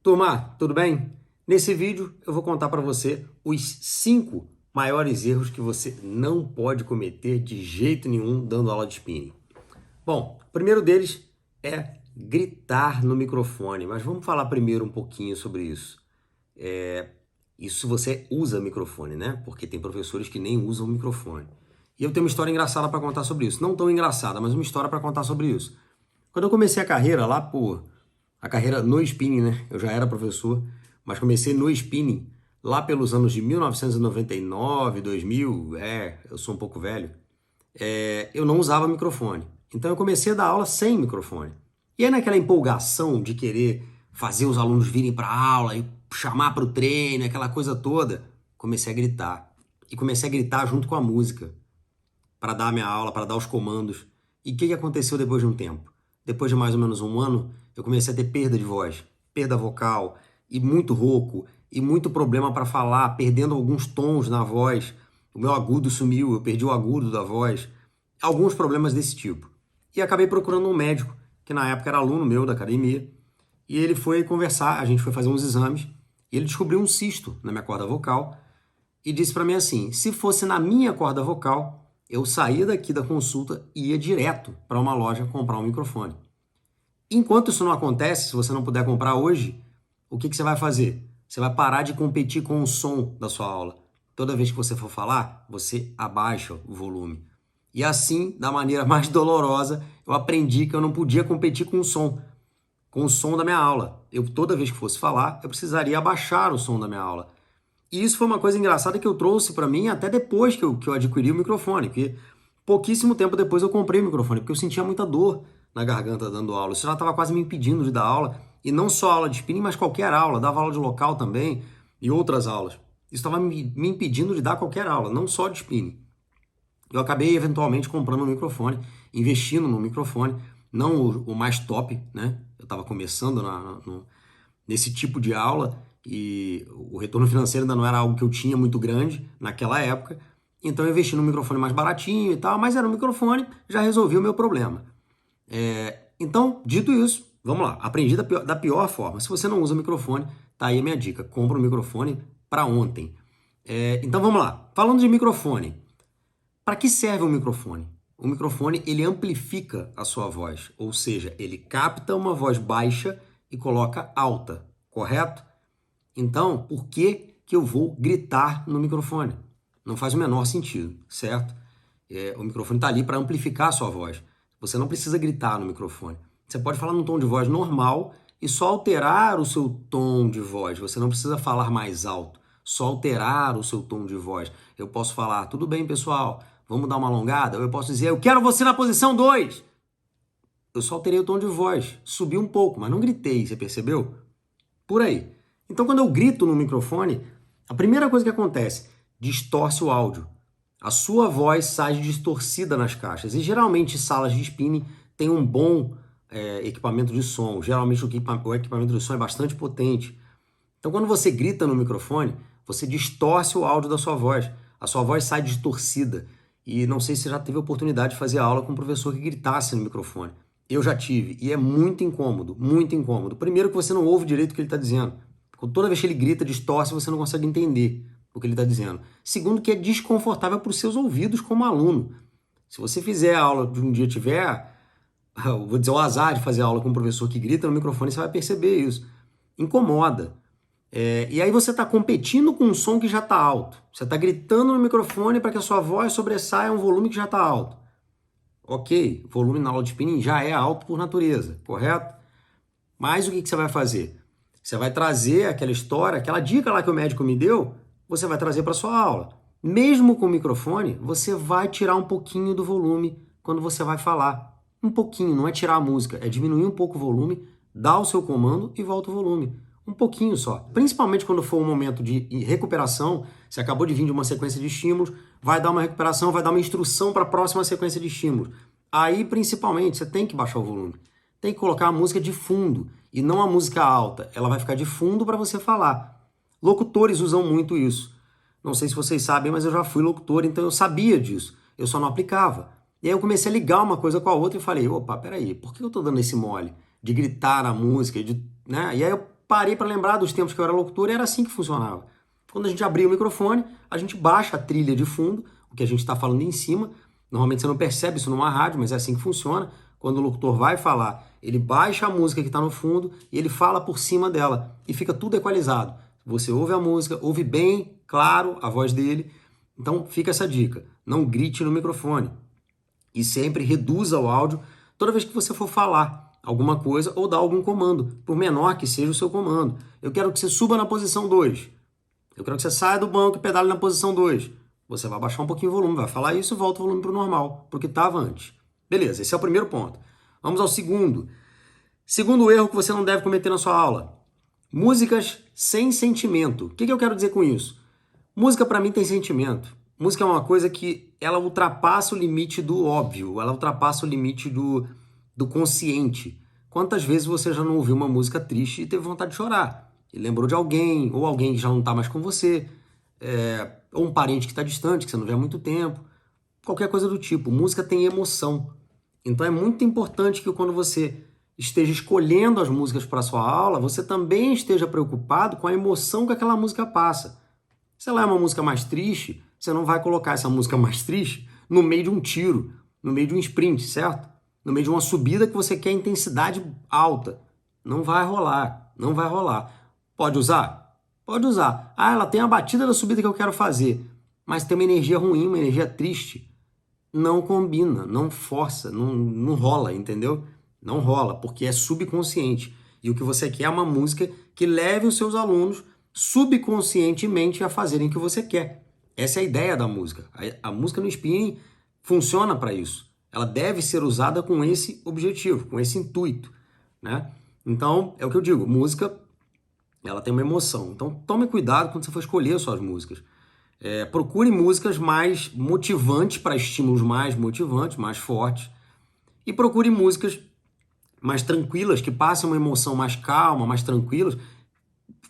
Turma, tudo bem? Nesse vídeo eu vou contar para você os 5 maiores erros que você não pode cometer de jeito nenhum dando aula de spinning. Bom, o primeiro deles é gritar no microfone, mas vamos falar primeiro um pouquinho sobre isso. Isso se você usa microfone, né? Porque tem professores que nem usam microfone. E eu tenho uma história engraçada para contar sobre isso. Não tão engraçada, mas uma história para contar sobre isso. Quando eu comecei a carreira lá por... A carreira no spinning, né? Eu já era professor, mas comecei no spinning lá pelos anos de 1999, 2000, eu sou um pouco velho. Eu não usava microfone. Então eu comecei a dar aula sem microfone. E aí naquela empolgação de querer fazer os alunos virem para a aula e chamar para o treino, aquela coisa toda, comecei a gritar. E comecei a gritar junto com a música para dar a minha aula, para dar os comandos. E o que aconteceu depois de um tempo? Depois de mais ou menos um ano, eu comecei a ter perda de voz, perda vocal, e muito rouco, e muito problema para falar, perdendo alguns tons na voz. O meu agudo sumiu, eu perdi o agudo da voz. Alguns problemas desse tipo. E acabei procurando um médico, que na época era aluno meu da academia, e ele foi conversar, a gente foi fazer uns exames, e ele descobriu um cisto na minha corda vocal, e disse para mim assim, se fosse na minha corda vocal, eu saía daqui da consulta e ia direto para uma loja comprar um microfone. Enquanto isso não acontece, se você não puder comprar hoje, o que você vai fazer? Você vai parar de competir com o som da sua aula. Toda vez que você for falar, você abaixa o volume. E assim, da maneira mais dolorosa, eu aprendi que eu não podia competir com o som da minha aula. Toda vez que fosse falar, eu precisaria abaixar o som da minha aula. E isso foi uma coisa engraçada que eu trouxe para mim até depois que eu adquiri o microfone, porque pouquíssimo tempo depois eu comprei o microfone, porque eu sentia muita dor na garganta dando aula. Isso já estava quase me impedindo de dar aula, e não só aula de spinning, mas qualquer aula. Dava aula de local também e outras aulas. Isso estava me impedindo de dar qualquer aula, não só de spinning. Eu acabei eventualmente comprando um microfone, investindo no microfone, não o mais top, né? Eu estava começando nesse tipo de aula e o retorno financeiro ainda não era algo que eu tinha muito grande naquela época. Então eu investi num microfone mais baratinho e tal, mas era um microfone, já resolvia o meu problema. Então, dito isso, vamos lá, aprendi da pior forma. Se você não usa microfone, tá aí a minha dica, compra um microfone para ontem. Então vamos lá, falando de microfone, para que serve o microfone? O microfone, ele amplifica a sua voz, ou seja, ele capta uma voz baixa e coloca alta, correto? Então, por que eu vou gritar no microfone? Não faz o menor sentido, certo? O microfone está ali para amplificar a sua voz. Você não precisa gritar no microfone. Você pode falar num tom de voz normal e só alterar o seu tom de voz. Você não precisa falar mais alto, só alterar o seu tom de voz. Eu posso falar, tudo bem, pessoal, vamos dar uma alongada? Ou eu posso dizer, eu quero você na posição 2. Eu só alterei o tom de voz, subi um pouco, mas não gritei, você percebeu? Por aí. Então, quando eu grito no microfone, a primeira coisa que acontece, distorce o áudio. A sua voz sai distorcida nas caixas. E geralmente salas de spinning têm um bom equipamento de som. Geralmente o equipamento de som é bastante potente. Então, quando você grita no microfone, você distorce o áudio da sua voz. A sua voz sai distorcida. E não sei se você já teve a oportunidade de fazer aula com um professor que gritasse no microfone. Eu já tive, e é muito incômodo, muito incômodo. Primeiro que você não ouve direito o que ele está dizendo. Toda vez que ele grita, distorce, você não consegue entender o que ele está dizendo. Segundo que é desconfortável para os seus ouvidos como aluno. Se você fizer a aula de um dia tiver, vou dizer o azar de fazer aula com um professor que grita no microfone, você vai perceber isso. Incomoda. E aí você está competindo com um som que já está alto. Você está gritando no microfone para que a sua voz sobressaia um volume que já está alto. Ok, o volume na aula de spinning já é alto por natureza, correto? Mas o que você vai fazer? Você vai trazer aquela história, aquela dica lá que o médico me deu, você vai trazer para sua aula. Mesmo com o microfone, você vai tirar um pouquinho do volume quando você vai falar. Um pouquinho, não é tirar a música, é diminuir um pouco o volume, dar o seu comando e volta o volume. Um pouquinho só. Principalmente quando for um momento de recuperação, você acabou de vir de uma sequência de estímulos, vai dar uma recuperação, vai dar uma instrução para a próxima sequência de estímulos. Aí, principalmente, você tem que baixar o volume. Tem que colocar a música de fundo e não a música alta. Ela vai ficar de fundo para você falar. Locutores usam muito isso. Não sei se vocês sabem, mas eu já fui locutor, então eu sabia disso. Eu só não aplicava. E aí eu comecei a ligar uma coisa com a outra e falei, opa, peraí, por que eu tô dando esse mole de gritar na música? Né? E aí eu parei para lembrar dos tempos que eu era locutor e era assim que funcionava. Quando a gente abria o microfone, a gente baixa a trilha de fundo, o que a gente está falando em cima. Normalmente você não percebe isso numa rádio, mas é assim que funciona. Quando o locutor vai falar, ele baixa a música que está no fundo e ele fala por cima dela. E fica tudo equalizado. Você ouve a música, ouve bem, claro, a voz dele. Então fica essa dica. Não grite no microfone. E sempre reduza o áudio toda vez que você for falar alguma coisa ou dar algum comando, por menor que seja o seu comando. Eu quero que você suba na posição 2. Eu quero que você saia do banco e pedale na posição 2. Você vai baixar um pouquinho o volume, vai falar isso e volta o volume para o normal, porque estava antes. Beleza, esse é o primeiro ponto. Vamos ao segundo. Segundo erro que você não deve cometer na sua aula. Músicas sem sentimento. O que eu quero dizer com isso? Música para mim tem sentimento. Música é uma coisa que ela ultrapassa o limite do óbvio, ela ultrapassa o limite do consciente. Quantas vezes você já não ouviu uma música triste e teve vontade de chorar? E lembrou de alguém, ou alguém que já não está mais com você, ou um parente que está distante, que você não vê há muito tempo. Qualquer coisa do tipo. Música tem emoção. Então é muito importante que quando você esteja escolhendo as músicas para a sua aula, você também esteja preocupado com a emoção que aquela música passa. Se ela é uma música mais triste, você não vai colocar essa música mais triste no meio de um tiro, no meio de um sprint, certo? No meio de uma subida que você quer intensidade alta. Não vai rolar, não vai rolar. Pode usar? Pode usar. Ah, ela tem a batida da subida que eu quero fazer, mas tem uma energia ruim, uma energia triste. Não combina, não força, não rola, entendeu? Não rola, porque é subconsciente. E o que você quer é uma música que leve os seus alunos subconscientemente a fazerem o que você quer. Essa é a ideia da música. A música no spinning funciona para isso. Ela deve ser usada com esse objetivo, com esse intuito, né? Então, é o que eu digo, música, ela tem uma emoção. Então, tome cuidado quando você for escolher as suas músicas. Procure músicas mais motivantes, para estímulos mais motivantes, mais fortes. E procure músicas mais tranquilas, que passem uma emoção mais calma, mais tranquilas.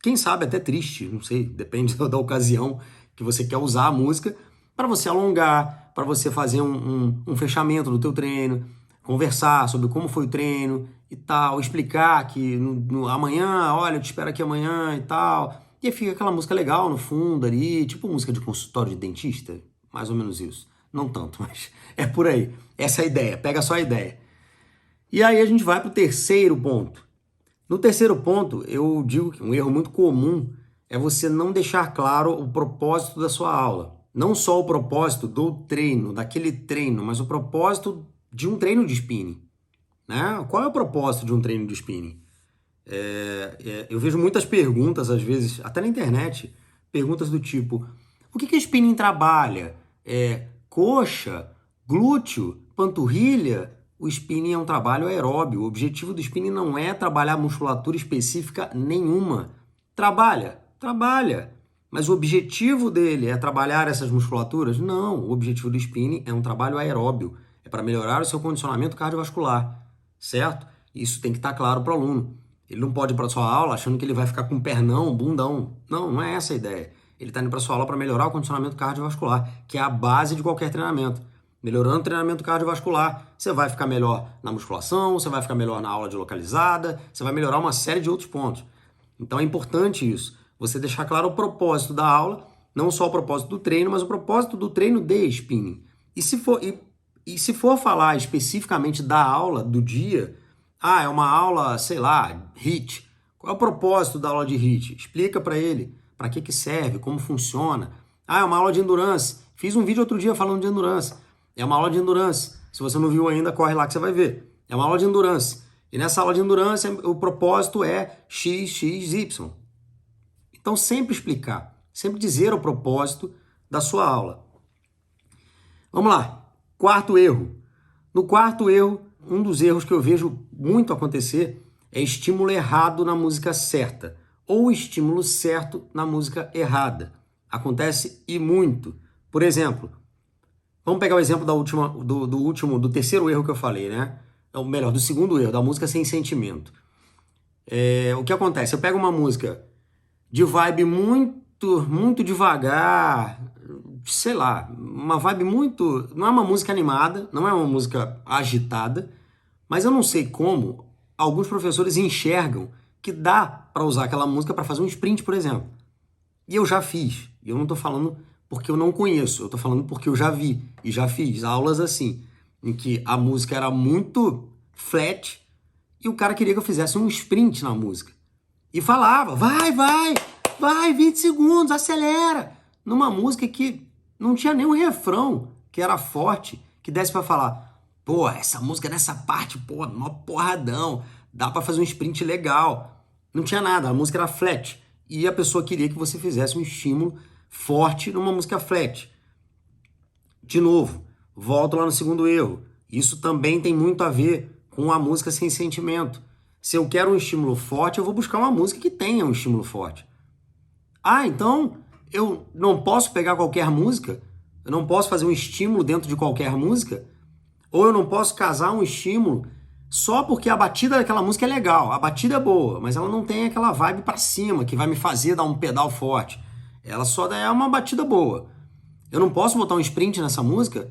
Quem sabe até triste, não sei, depende da ocasião que você quer usar a música, para você alongar, para você fazer um fechamento do teu treino, conversar sobre como foi o treino e tal, explicar que amanhã, olha, eu te espero aqui amanhã e tal. E aí fica aquela música legal no fundo ali, tipo música de consultório de dentista, mais ou menos isso. Não tanto, mas é por aí. Essa é a ideia, pega só a ideia. E aí a gente vai para o terceiro ponto. No terceiro ponto, eu digo que um erro muito comum é você não deixar claro o propósito da sua aula. Não só o propósito do treino, daquele treino, mas o propósito de um treino de spinning, né? Qual é o propósito de um treino de spinning? Eu vejo muitas perguntas, às vezes, até na internet, perguntas do tipo: o que o spinning trabalha? Coxa, glúteo, panturrilha? O spinning é um trabalho aeróbio. O objetivo do spinning não é trabalhar musculatura específica nenhuma. Trabalha. Mas o objetivo dele é trabalhar essas musculaturas? Não. O objetivo do spinning é um trabalho aeróbio. É para melhorar o seu condicionamento cardiovascular. Certo? Isso tem que estar claro para o aluno. Ele não pode ir para a sua aula achando que ele vai ficar com pernão, bundão. Não é essa a ideia. Ele está indo para a sua aula para melhorar o condicionamento cardiovascular, que é a base de qualquer treinamento. Melhorando o treinamento cardiovascular, você vai ficar melhor na musculação, você vai ficar melhor na aula de localizada, você vai melhorar uma série de outros pontos. Então é importante isso, você deixar claro o propósito da aula, não só o propósito do treino, mas o propósito do treino de spinning. E se for falar especificamente da aula do dia, é uma aula, sei lá, HIIT. Qual é o propósito da aula de HIIT? Explica para ele para que serve, como funciona. É uma aula de endurance. Fiz um vídeo outro dia falando de endurance. É uma aula de endurance. Se você não viu ainda, corre lá que você vai ver. É uma aula de endurance. E nessa aula de endurance, o propósito é X, X, Y. Então, sempre explicar. Sempre dizer o propósito da sua aula. Vamos lá. Quarto erro. No quarto erro, um dos erros que eu vejo muito acontecer é estímulo errado na música certa. Ou estímulo certo na música errada. Acontece e muito. Por exemplo, vamos pegar o exemplo do terceiro erro que eu falei, né? Ou melhor, do segundo erro, da música sem sentimento. O que acontece? Eu pego uma música de vibe muito devagar, sei lá, uma vibe muito... Não é uma música animada, não é uma música agitada, mas eu não sei como alguns professores enxergam que dá para usar aquela música para fazer um sprint, por exemplo. E eu já fiz. E eu não estou falando porque eu não conheço, eu estou falando porque eu já vi e já fiz aulas assim, em que a música era muito flat e o cara queria que eu fizesse um sprint na música. E falava, vai, 20 segundos, acelera. Numa música que não tinha nenhum refrão, que era forte, que desse para falar, pô, essa música nessa parte, pô, mó porradão, dá para fazer um sprint legal. Não tinha nada, a música era flat. E a pessoa queria que você fizesse um estímulo forte numa música flat. De novo, volto lá no segundo erro. Isso também tem muito a ver com a música sem sentimento. Se eu quero um estímulo forte, eu vou buscar uma música que tenha um estímulo forte. Ah, então eu não posso pegar qualquer música? Eu não posso fazer um estímulo dentro de qualquer música? Ou eu não posso casar um estímulo só porque a batida daquela música é legal, a batida é boa, mas ela não tem aquela vibe pra cima que vai me fazer dar um pedal forte. Ela só é uma batida boa. Eu não posso botar um sprint nessa música?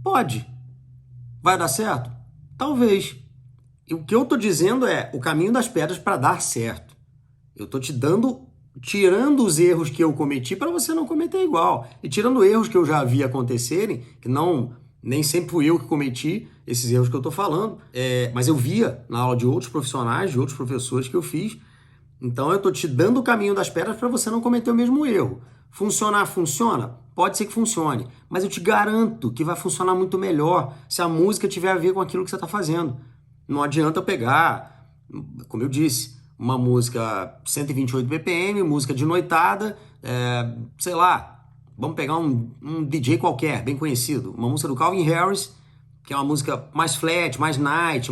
Pode. Vai dar certo? Talvez. E o que eu tô dizendo é o caminho das pedras para dar certo. Eu tô te dando, tirando os erros que eu cometi para você não cometer igual. E tirando erros que eu já vi acontecerem, que nem sempre fui eu que cometi esses erros que eu tô falando, mas eu via na aula de outros profissionais, de outros professores que eu fiz. Então eu tô te dando o caminho das pedras para você não cometer o mesmo erro. Funcionar, funciona? Pode ser que funcione, mas eu te garanto que vai funcionar muito melhor se a música tiver a ver com aquilo que você está fazendo. Não adianta eu pegar, como eu disse, uma música 128 BPM, música de noitada, sei lá, vamos pegar um DJ qualquer, bem conhecido, uma música do Calvin Harris, que é uma música mais flat, mais night,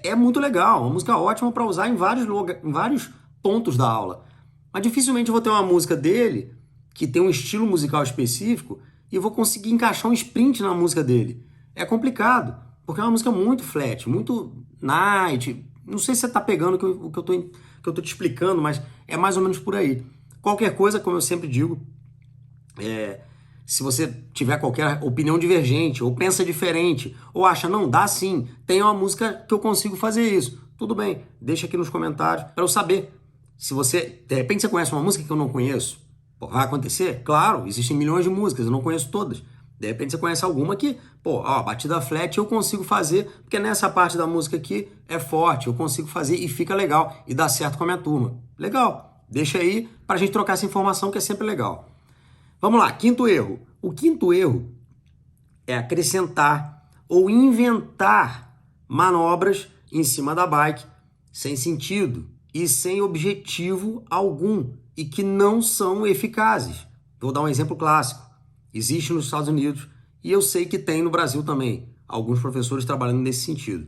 é muito legal, uma música ótima para usar em vários pontos da aula. Mas dificilmente eu vou ter uma música dele que tem um estilo musical específico e eu vou conseguir encaixar um sprint na música dele. É complicado, porque é uma música muito flat, muito night. Não sei se você tá pegando o que eu tô te explicando, mas é mais ou menos por aí. Qualquer coisa, como eu sempre digo, se você tiver qualquer opinião divergente, ou pensa diferente, ou acha, não, dá sim, tem uma música que eu consigo fazer isso. Tudo bem, deixa aqui nos comentários para eu saber. Se você, de repente, você conhece uma música que eu não conheço, vai acontecer? Claro, existem milhões de músicas, eu não conheço todas. De repente você conhece alguma que, batida flat eu consigo fazer, porque nessa parte da música aqui é forte, eu consigo fazer e fica legal, e dá certo com a minha turma. Legal, deixa aí pra gente trocar essa informação que é sempre legal. Vamos lá, quinto erro. O quinto erro é acrescentar ou inventar manobras em cima da bike sem sentido e sem objetivo algum e que não são eficazes. Vou dar um exemplo clássico. Existe nos Estados Unidos e eu sei que tem no Brasil também. Alguns professores trabalhando nesse sentido.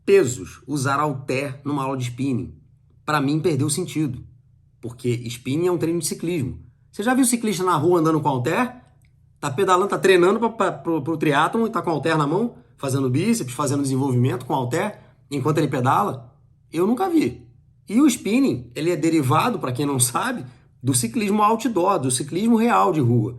Pesos, usar halter numa aula de spinning. Para mim perdeu sentido, porque spinning é um treino de ciclismo. Você já viu ciclista na rua andando com halter? Tá pedalando, tá treinando pro triatlon e tá com halter na mão, fazendo bíceps, fazendo desenvolvimento com halter, enquanto ele pedala? Eu nunca vi. E o spinning, ele é derivado, para quem não sabe, do ciclismo outdoor, do ciclismo real de rua.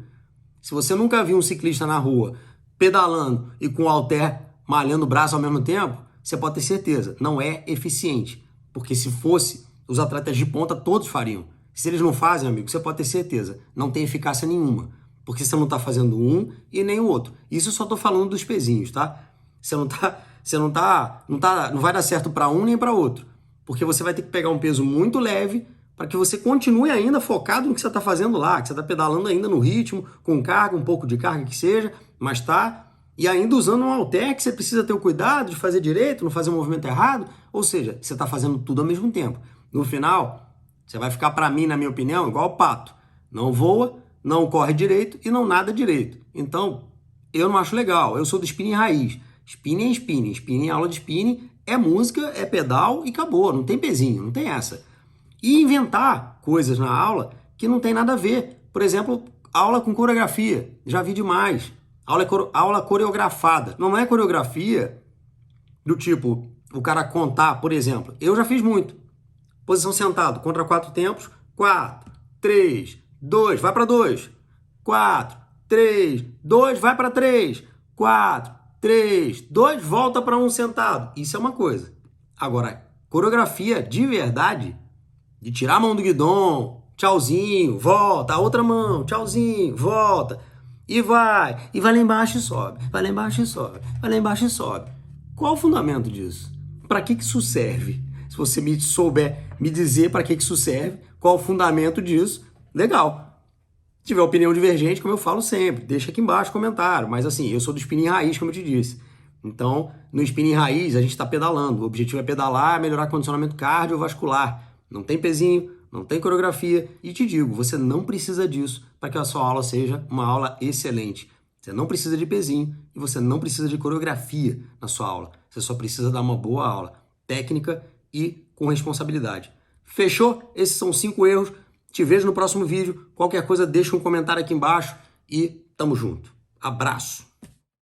Se você nunca viu um ciclista na rua pedalando e com o halter malhando o braço ao mesmo tempo, você pode ter certeza, não é eficiente. Porque se fosse, os atletas de ponta todos fariam. Se eles não fazem, amigo, você pode ter certeza, não tem eficácia nenhuma. Porque você não está fazendo um e nem o outro. Isso eu só estou falando dos pezinhos, tá? Não vai dar certo para um nem para outro. Porque você vai ter que pegar um peso muito leve para que você continue ainda focado no que você está fazendo lá, que você está pedalando ainda no ritmo, com carga, um pouco de carga que seja, mas e ainda usando um halter que você precisa ter o cuidado de fazer direito, não fazer o movimento errado, ou seja, você está fazendo tudo ao mesmo tempo. No final, você vai ficar, para mim, na minha opinião, igual o pato. Não voa, não corre direito e não nada direito. Então, eu não acho legal. Eu sou do spinning raiz. Spinning é spinning. Spinning, aula de spinning, é música, é pedal e acabou. Não tem pezinho, não tem essa. E inventar coisas na aula que não tem nada a ver. Por exemplo, aula com coreografia. Já vi demais. Aula coreografada. Não é coreografia do tipo, o cara contar, por exemplo. Eu já fiz muito. Posição sentado, contra 4 tempos. 4, 3, 2, vai para 2. 4, 3, 2, vai para 3. 4, 3, 2, volta para 1 sentado. Isso é uma coisa. Agora, Coreografia de verdade, de tirar a mão do guidão, tchauzinho, volta, a outra mão, tchauzinho, volta, e vai lá embaixo e sobe, vai lá embaixo e sobe, vai lá embaixo e sobe. Qual o fundamento disso? Para que isso serve? Se você me souber me dizer para que isso serve, qual o fundamento disso, legal. Se tiver opinião divergente, como eu falo sempre, deixa aqui embaixo comentário. Mas assim, eu sou do spinning raiz, como eu te disse. Então, no spinning raiz, a gente está pedalando. O objetivo é pedalar, melhorar condicionamento cardiovascular. Não tem pezinho, não tem coreografia. E te digo, você não precisa disso para que a sua aula seja uma aula excelente. Você não precisa de pezinho e você não precisa de coreografia na sua aula. Você só precisa dar uma boa aula, técnica e com responsabilidade. Fechou? Esses são 5 erros. Te vejo no próximo vídeo. Qualquer coisa, deixa um comentário aqui embaixo e tamo junto. Abraço!